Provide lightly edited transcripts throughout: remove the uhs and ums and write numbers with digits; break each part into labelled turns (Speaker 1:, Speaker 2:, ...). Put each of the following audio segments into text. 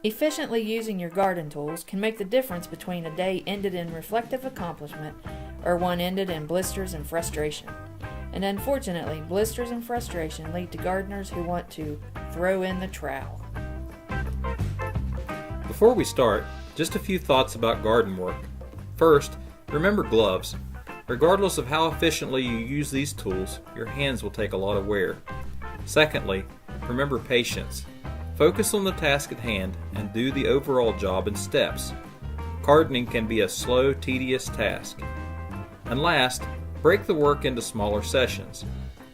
Speaker 1: Efficiently using your garden tools can make the difference between a day ended in reflective accomplishment or one ended in blisters and frustration. And unfortunately, blisters and frustration lead to gardeners who want to throw in the trowel.
Speaker 2: Before we start, just a few thoughts about garden work. First, remember gloves. Regardless of how efficiently you use these tools, your hands will take a lot of wear. Secondly, remember patience. Focus on the task at hand and do the overall job in steps. Gardening can be a slow, tedious task. And last, break the work into smaller sessions.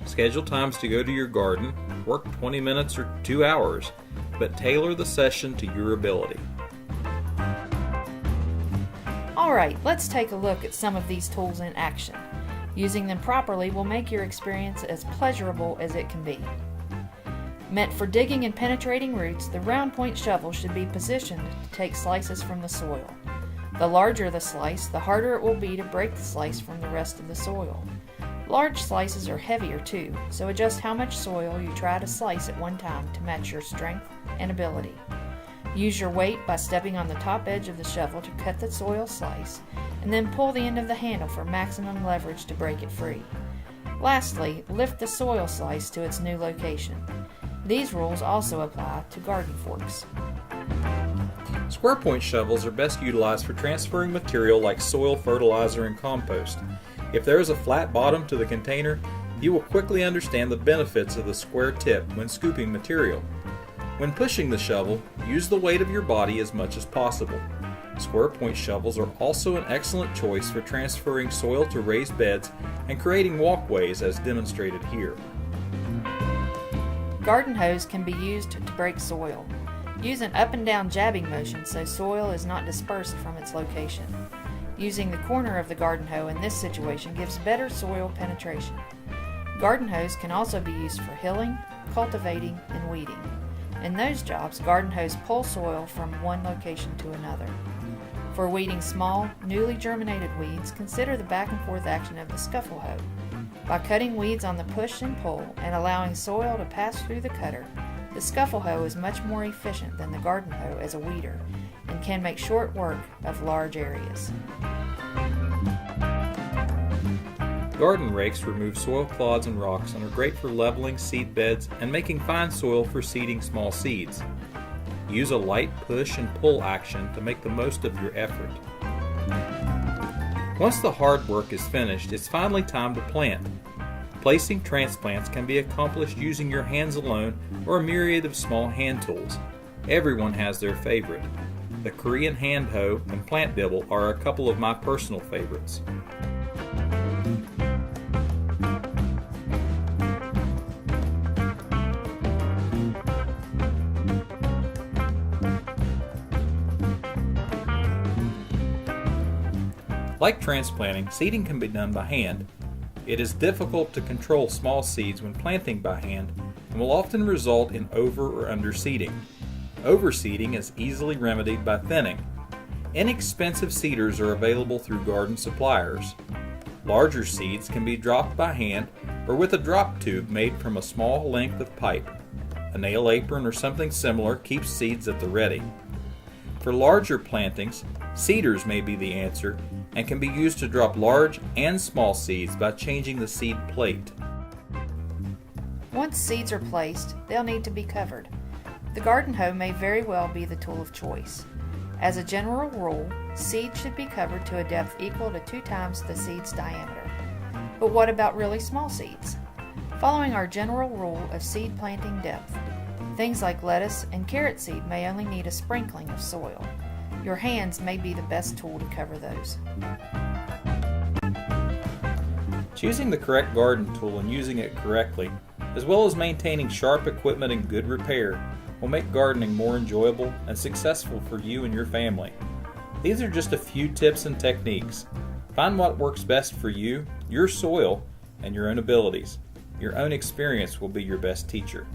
Speaker 2: Schedule times to go to your garden, work 20 minutes or 2 hours, but tailor the session to your ability.
Speaker 1: Alright, let's take a look at some of these tools in action. Using them properly will make your experience as pleasurable as it can be. Meant for digging and penetrating roots, the round point shovel should be positioned to take slices from the soil. The larger the slice, the harder it will be to break the slice from the rest of the soil. Large slices are heavier too, so adjust how much soil you try to slice at one time to match your strength and ability. Use your weight by stepping on the top edge of the shovel to cut the soil slice, and then pull the end of the handle for maximum leverage to break it free. Lastly, lift the soil slice to its new location. These rules also apply to garden forks.
Speaker 2: Square point shovels are best utilized for transferring material like soil, fertilizer, and compost. If there is a flat bottom to the container, you will quickly understand the benefits of the square tip when scooping material. When pushing the shovel, use the weight of your body as much as possible. Square point shovels are also an excellent choice for transferring soil to raised beds and creating walkways as demonstrated here.
Speaker 1: Garden hose can be used to break soil. Use an up and down jabbing motion so soil is not dispersed from its location. Using the corner of the garden hoe in this situation gives better soil penetration. Garden hose can also be used for hilling, cultivating, and weeding. In those jobs, garden hose pull soil from one location to another. For weeding small, newly germinated weeds, consider the back and forth action of the scuffle hoe. By cutting weeds on the push and pull and allowing soil to pass through the cutter, the scuffle hoe is much more efficient than the garden hoe as a weeder and can make short work of large areas.
Speaker 2: Garden rakes remove soil clods and rocks and are great for leveling seed beds and making fine soil for seeding small seeds. Use a light push and pull action to make the most of your effort. Once the hard work is finished, it's finally time to plant. Placing transplants can be accomplished using your hands alone or a myriad of small hand tools. Everyone has their favorite. The Korean hand hoe and plant dibble are a couple of my personal favorites. Like transplanting, seeding can be done by hand. It is difficult to control small seeds when planting by hand and will often result in over or underseeding. Overseeding is easily remedied by thinning. Inexpensive seeders are available through garden suppliers. Larger seeds can be dropped by hand or with a drop tube made from a small length of pipe. A nail apron or something similar keeps seeds at the ready. For larger plantings, seeders may be the answer and can be used to drop large and small seeds by changing the seed plate.
Speaker 1: Once seeds are placed, they'll need to be covered. The garden hoe may very well be the tool of choice. As a general rule, seeds should be covered to a depth equal to 2 times the seed's diameter. But what about really small seeds? Following our general rule of seed planting depth, things like lettuce and carrot seed may only need a sprinkling of soil. Your hands may be the best tool to cover those.
Speaker 2: Choosing the correct garden tool and using it correctly, as well as maintaining sharp equipment and good repair, will make gardening more enjoyable and successful for you and your family. These are just a few tips and techniques. Find what works best for you, your soil, and your own abilities. Your own experience will be your best teacher.